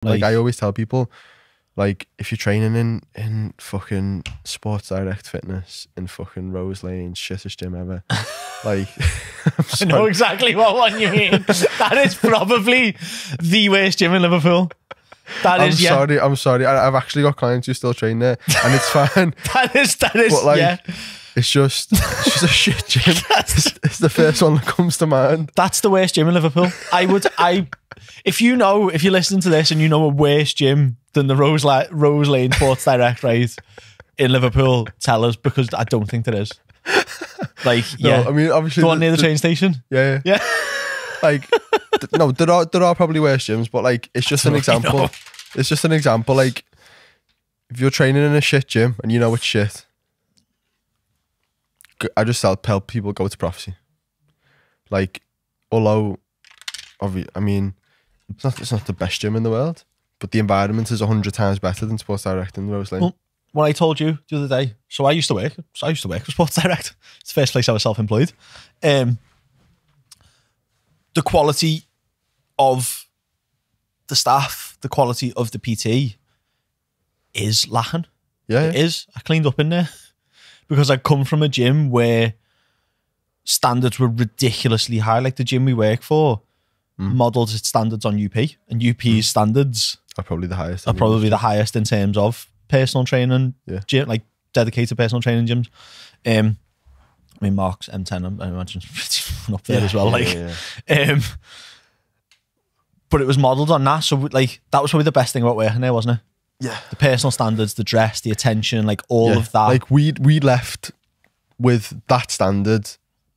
Like I always tell people, like if you're training in fucking Sports Direct Fitness in fucking Rose Lane, shittest gym ever. Like I know exactly what one you mean. That is probably the worst gym in Liverpool. I'm sorry. I've actually got clients who still train there, and it's fine. that is. But like, yeah. It's just a shit gym. It's the first one that comes to mind. That's the worst gym in Liverpool. If you're listening to this and you know a worse gym than the Rose Lane Sports Direct, right, in Liverpool, tell us, because I don't think there is. Like, yeah. No, I mean, obviously, the one near the train station. Yeah. Like, no, there are probably worse gyms, but like, it's just an example. It's just an example. Like, if you're training in a shit gym and you know it's shit, I just tell people go to Prophecy. Like, although, I mean, it's not the best gym in the world, but the environment is 100 times better than Sports Direct in Rose Lane. Well, what I told you the other day. So I used to work for Sports Direct. It's the first place I was self-employed. The quality of the staff, the quality of the PT is lacking. Yeah, it is. I cleaned up in there because I come from a gym where standards were ridiculously high. Like the gym we work for models its standards on UP, and UP's standards are probably the highest. The highest in terms of personal training, gym, like dedicated personal training gyms. I mean, Mark's M10, I imagine, up there as well. But it was modelled on that, so like that was probably the best thing about working there, wasn't it? Yeah, the personal standards, the dress, the attention, like all of that. Like we left with that standard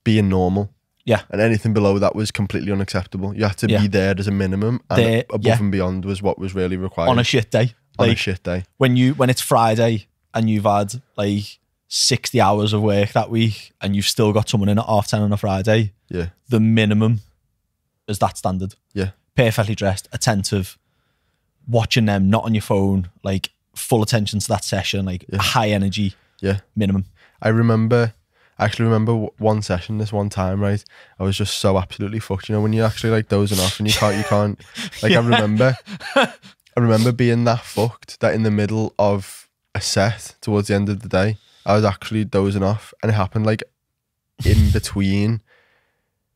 being normal. Yeah, and anything below that was completely unacceptable. You had to be there as a minimum, and above and beyond was what was really required on a shit day. On a shit day, when it's Friday and you've had like 60 hours of work that week, and you've still got someone in at 10:30 on a Friday. Yeah, the minimum is that standard. Yeah, perfectly dressed, attentive, watching them, not on your phone, like full attention to that session, like high energy. Yeah, minimum. I actually remember one session this one time, right? I was just so absolutely fucked. You know, when you're actually like dozing off and you can't like, I remember being that fucked that in the middle of a set towards the end of the day, I was actually dozing off, and it happened like in between.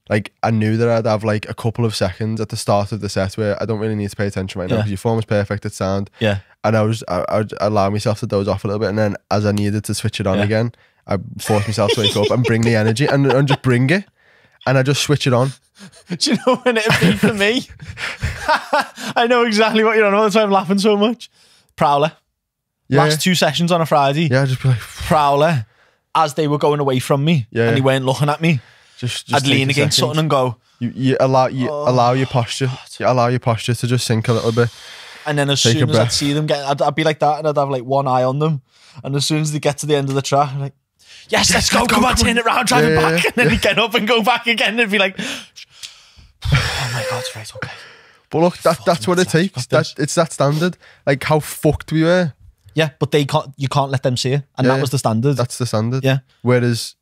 Like I knew that I'd have like a couple of seconds at the start of the set where I don't really need to pay attention right now because your form is perfect at sound. Yeah. And I'd allow myself to doze off a little bit, and then as I needed to switch it on again, I forced myself to wake up and bring the energy and just bring it. And I just switch it on. Do you know when it'd be for me? I know exactly what you're on about. That's why I'm laughing so much. Prowler. Last 2 sessions on a Friday. Yeah, I'd just be like... Prowler. As they were going away from me and he weren't looking at me, just I'd lean against something and go... You allow your posture. You allow your posture to just sink a little bit. And then as soon as I'd see them I'd be like that, and I'd have like one eye on them. And as soon as they get to the end of the track, I'm like... Yes, let's go. Come on, turn it around, drive it back. And then we get up and go back again, and it'd be like, oh my God, right, okay. But look, that's what it takes. It's that standard. Like how fucked we were. Yeah, but you can't let them see it. And that was the standard. That's the standard. Yeah. Whereas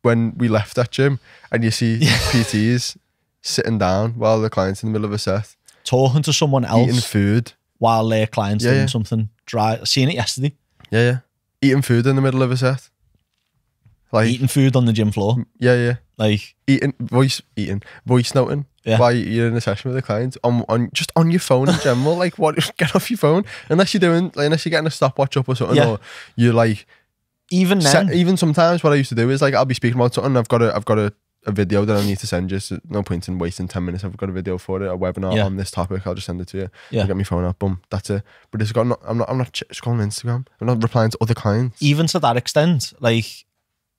when we left that gym and you see PTs sitting down while the client's in the middle of a set. Talking to someone else. Eating food. While their client's doing something dry. I seen it yesterday. Yeah. Eating food in the middle of a set. Like eating food on the gym floor. Yeah. Like voice noting while you're in a session with a client just on your phone in general. Like what? Get off your phone unless you're getting a stopwatch up or something, or you're like even sometimes what I used to do is like I'll be speaking about something. I've got a video that I need to send you. So no point in wasting 10 minutes. I've got a video for it, a webinar on this topic. I'll just send it to you. Yeah, I get my phone up, boom, that's it. But I'm not scrolling Instagram. I'm not replying to other clients. Even to that extent, like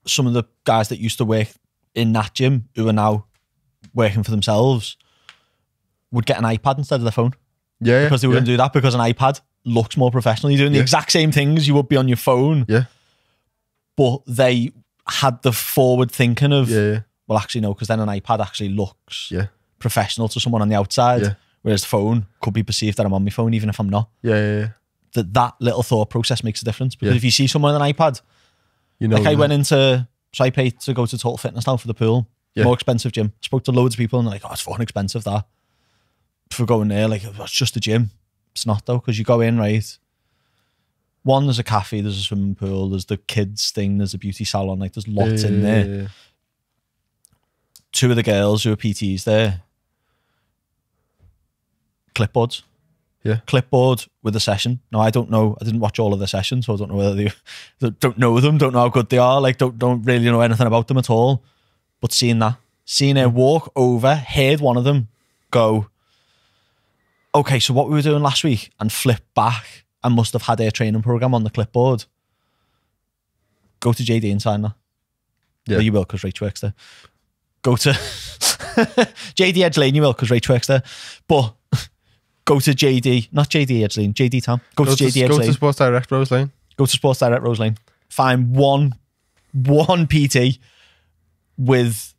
some of the guys that used to work in that gym who are now working for themselves would get an iPad instead of their phone. Yeah. Because they wouldn't do that, because an iPad looks more professional. You're doing the exact same things you would be on your phone. Yeah. But they had the forward thinking of, well, actually, no, because then an iPad actually looks professional to someone on the outside. Yeah. Whereas the phone could be perceived that I'm on my phone, even if I'm not. Yeah. That little thought process makes a difference. Because if you see someone on an iPad, you know, like I pay to go to Total Fitness now for the pool. More expensive gym. Spoke to loads of people and they're like, oh, it's fucking expensive that. For going there, like, it's just a gym. It's not though, because you go in, right? One, there's a cafe, there's a swimming pool, there's the kids thing, there's a beauty salon, like there's lots in there. Yeah. Two of the girls who are PTs there, clipboards. Yeah. Clipboard with a session. Now, I don't know, I didn't watch all of the sessions, so I don't know whether they don't know them, don't know how good they are, like don't really know anything about them at all. But seeing her walk over, heard one of them go, okay, so what we were doing last week, and flip back and must have had their training program on the clipboard. Go to JD and sign that. Yeah. Well, you will, because Rach works there. Go to JD Edge Lane, you will, because Rach works there. But go to JD, not JD Edge Lane, JD Town. Go to JD Edge Lane. Go to Sports Direct Rose Lane. Go to Sports Direct Rose Lane. Find one PT with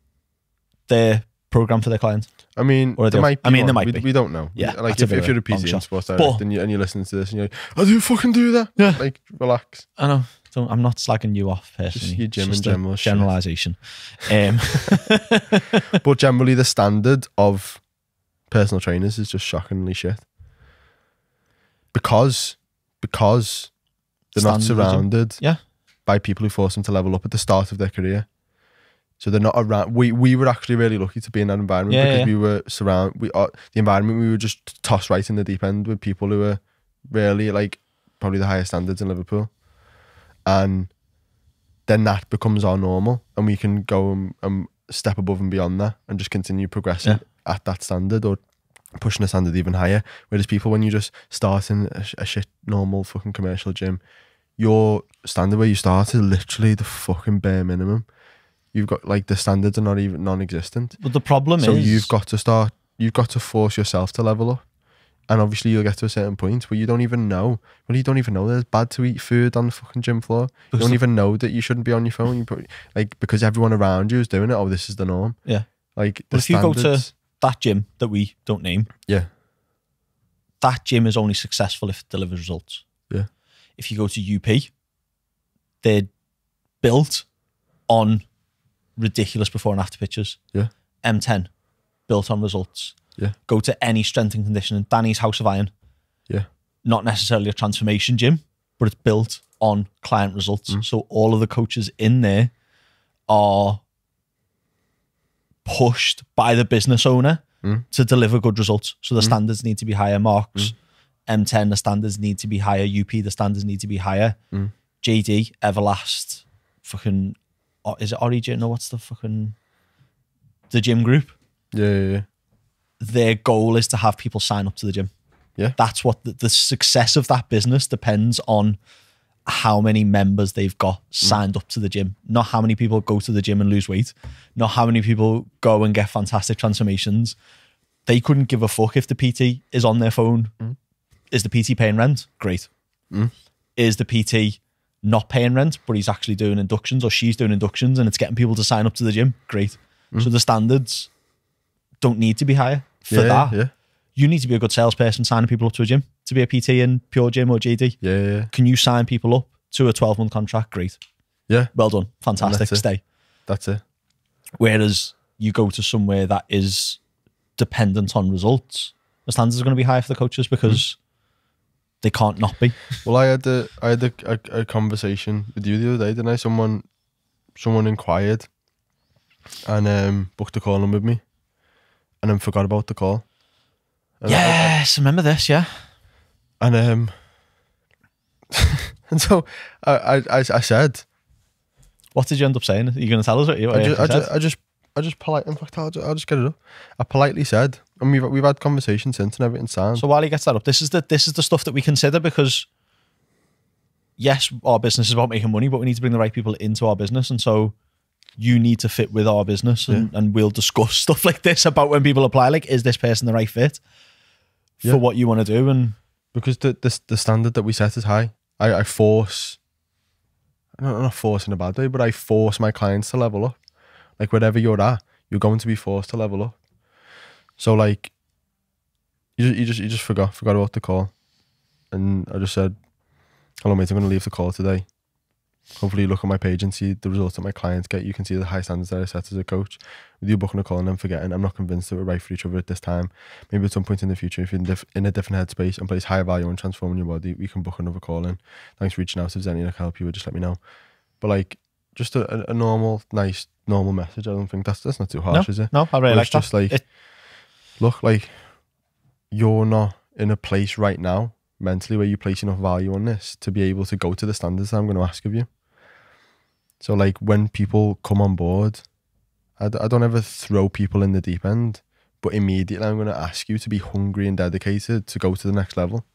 their program for their clients. I mean, there might be. We don't know. Yeah, like if you're a PT in Sports Direct and you're listening to this and you're like, I do fucking do that. Yeah. Like, relax. I know. I'm not slagging you off personally. Just your gym in general. Generalisation. But generally, the standard of personal trainers is just shockingly shit. Because they're not surrounded by people who force them to level up at the start of their career. So they're not around. We were actually really lucky to be in that environment because we were surrounded. The environment, we were just tossed right in the deep end with people who were really like probably the highest standards in Liverpool. And then that becomes our normal, and we can go and step above and beyond that and just continue progressing at that standard or pushing the standard even higher. Whereas people, when you just start in a shit normal fucking commercial gym, your standard where you start is literally the fucking bare minimum. You've got like the standards are not even non-existent. But the problem is, so you've got to force yourself to level up. And obviously you'll get to a certain point where you don't even know. Well, you don't even know that it's bad to eat food on the fucking gym floor. You don't even know that you shouldn't be on your phone. Because everyone around you is doing it. Oh, this is the norm. Yeah. Like, but if you go to that gym that we don't name, that gym is only successful if it delivers results. Yeah. If you go to UP, they're built on ridiculous before and after pictures. Yeah. M10, built on results. Yeah. Go to any strength and conditioning. Danny's House of Iron. Yeah. Not necessarily a transformation gym, but it's built on client results. So all of the coaches in there are pushed by the business owner to deliver good results. So the standards need to be higher. Marks, M10, the standards need to be higher. UP, the standards need to be higher. JD, Everlast, fucking, is it Origin? No, what's the fucking, the gym group? Yeah. Their goal is to have people sign up to the gym. Yeah. That's what the success of that business depends on how many members they've got signed up to the gym. Not how many people go to the gym and lose weight. Not how many people go and get fantastic transformations. They couldn't give a fuck if the PT is on their phone. Is the PT paying rent? Great. Is the PT not paying rent, but he's actually doing inductions, or she's doing inductions and it's getting people to sign up to the gym? Great. So the standards don't need to be higher for that. Yeah. You need to be a good salesperson signing people up to a gym, to be a PT in Pure Gym or JD. Yeah. Can you sign people up to a 12-month contract? Great. Yeah. Well done. Fantastic. Stay. That's it. Whereas you go to somewhere that is dependent on results, the standards are going to be higher for the coaches because they can't not be. Well, I had a conversation with you the other day, didn't I? Someone inquired and booked a call in with me, and then forgot about the call. And yes, I remember this. Yeah, and and so I said, what did you end up saying? Are you going to tell us what you said? I just polite. In fact, I'll just get it up. I politely said, and we've had conversations since, and everything's sound. So while he gets that up, this is the stuff that we consider, because yes, our business is about making money, but we need to bring the right people into our business, and so you need to fit with our business, and we'll discuss stuff like this about when people apply. Like, is this person the right fit for what you want to do? And because the standard that we set is high, I force. I'm not forcing in a bad way, but I force my clients to level up. Like, wherever you're at, you're going to be forced to level up. So like, you just forgot about the call, and I just said, "Hello, mate. I'm going to leave the call today. Hopefully you look on my page and see the results that my clients get. You can see the high standards that I set as a coach. With you booking a call and then forgetting, I'm not convinced that we're right for each other at this time. Maybe at some point in the future, if you're in a different headspace and place higher value on transforming your body, we can book another call in. Thanks for reaching out. If there's anything I can help you with, just let me know. But like, just a normal, nice, normal message. I don't think that's not too harsh, is it? No, I really like that. Just like, look, like, you're not in a place right now mentally where you place enough value on this to be able to go to the standards that I'm going to ask of you. So like when people come on board, I don't ever throw people in the deep end, but immediately I'm going to ask you to be hungry and dedicated to go to the next level.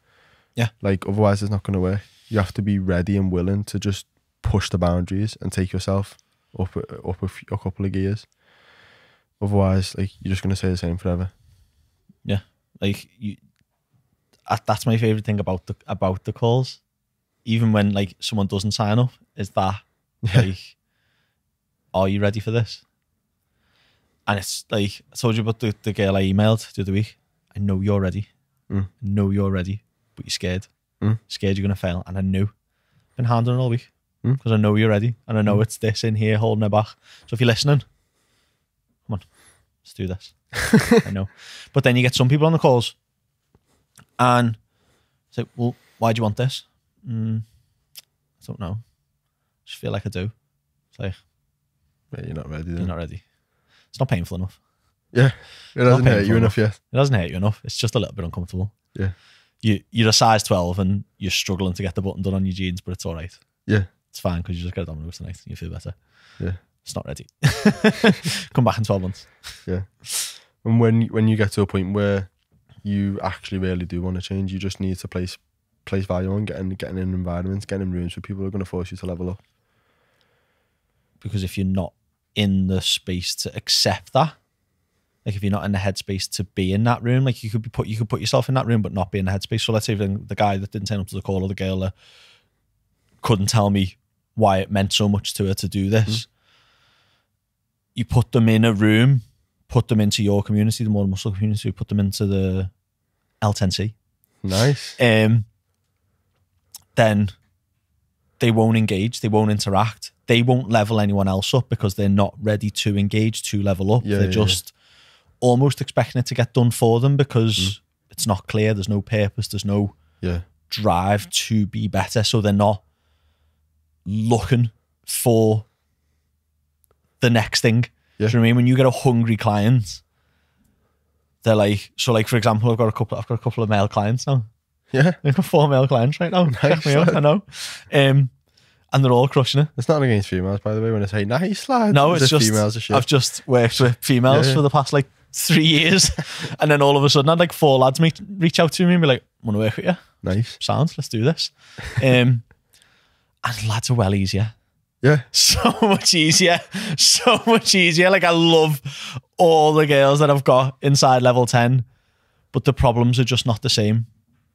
Yeah. Like otherwise it's not going to work. You have to be ready and willing to just push the boundaries and take yourself up a couple of gears. Otherwise, like, you're just going to say the same forever. Yeah. Like that's my favorite thing about the calls. Even when like someone doesn't sign up, is that like, are you ready for this? And it's like, I told you about the girl I emailed the other week. I know you're ready. I know you're ready, but you're scared. Scared you're going to fail. And I knew. Been handling it all week. Because I know you're ready. And I know it's this in here holding it back. So if you're listening, come on, let's do this. I know. But then you get some people on the calls and say, well, why do you want this? I don't know. I just feel like I do. It's like, yeah, you're not ready then. You're not ready. It's not painful enough. Yeah. It doesn't hurt you enough yet. It doesn't hurt you enough. It's just a little bit uncomfortable. Yeah. You're a size 12 and you're struggling to get the button done on your jeans, but it's all right. Yeah. It's fine because you just get it done with tonight and you feel better. Yeah. It's not ready. Come back in 12 months. Yeah. And when you get to a point where you actually really do want to change, you just need to place value on getting in environments, getting in rooms where people are going to force you to level up. Because if you're not in the space to accept that, like if you're not in the headspace to be in that room, like you could put yourself in that room but not be in the headspace. So let's say the guy that didn't turn up to the call or the girl that couldn't tell me why it meant so much to her to do this. You put them in a room, put them into your community, the More Muscle community, put them into the L10C. Nice. Then they won't engage, they won't interact, they won't level anyone else up because they're not ready to engage, to level up. They're just almost expecting it to get done for them because it's not clear, there's no purpose, there's no drive to be better. So they're not looking for the next thing. Do you know what I mean? When you get a hungry client, they're like, so like for example, I've got a couple of male clients now. Yeah. I've got 4 male clients right now. Nice. Check me out, I know. And they're all crushing it. It's not against females, by the way, when I say nice lad. No, it's just females are shit. I've just worked with females for the past like 3 years. And then all of a sudden I had like 4 lads reach out to me and be like, I want to work with you. Nice. Sounds, let's do this. And lads are well easier. Yeah. So much easier. So much easier. Like I love all the girls that I've got inside level 10, but the problems are just not the same.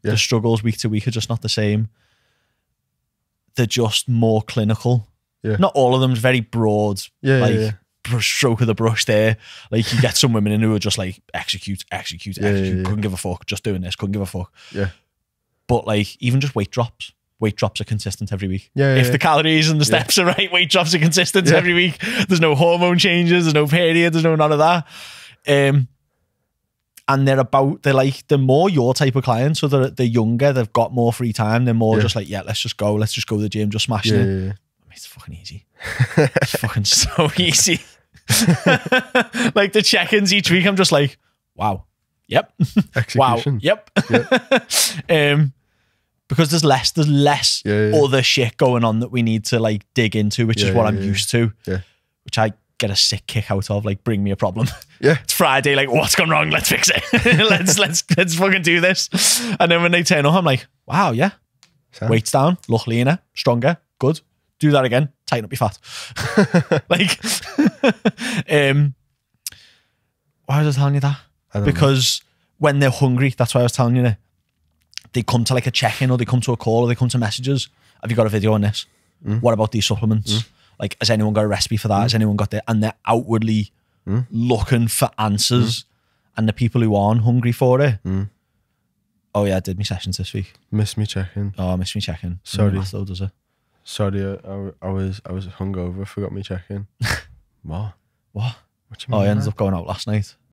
Yeah. The struggles week to week are just not the same. They're just more clinical. Yeah. Not all of them, very broad. Stroke of the brush there. Like you get some women in who are just like execute. Couldn't give a fuck. Just doing this. Couldn't give a fuck. Yeah. But like even just weight drops. Weight drops are consistent every week. If the calories and the steps are right, weight drops are consistent every week. There's no hormone changes. There's no period. There's no none of that. And they're more your type of clients. So they're younger. They've got more free time. They're more just like, let's just go to the gym, just smashing it. I mean, it's fucking easy. It's fucking so easy. Like the check-ins each week, I'm just like, wow. Yep. Execution. Wow. Yep. Because there's less other shit going on that we need to like dig into, which is what I'm used to, which I get a sick kick out of. Like, bring me a problem. Yeah, it's Friday. Like, what's gone wrong? Let's fix it. let's fucking do this. And then when they turn up, I'm like, wow, yeah, weight's down, look leaner, stronger, good. Do that again. Tighten up your fat. Like, why was I telling you that? Because when they're hungry, that's why I was telling you that. They come to like a check-in or they come to a call or they come to messages. Have you got a video on this? What about these supplements? Like, has anyone got a recipe for that? Has anyone got that? And they're outwardly looking for answers. And the people who aren't hungry for it, oh yeah, I did my sessions this week. Miss me checking. Oh, I missed me checking. Sorry. Though, does it? Sorry, I was hungover. Forgot me checking. What? What? What do you mean? Oh, I ended up going out last night.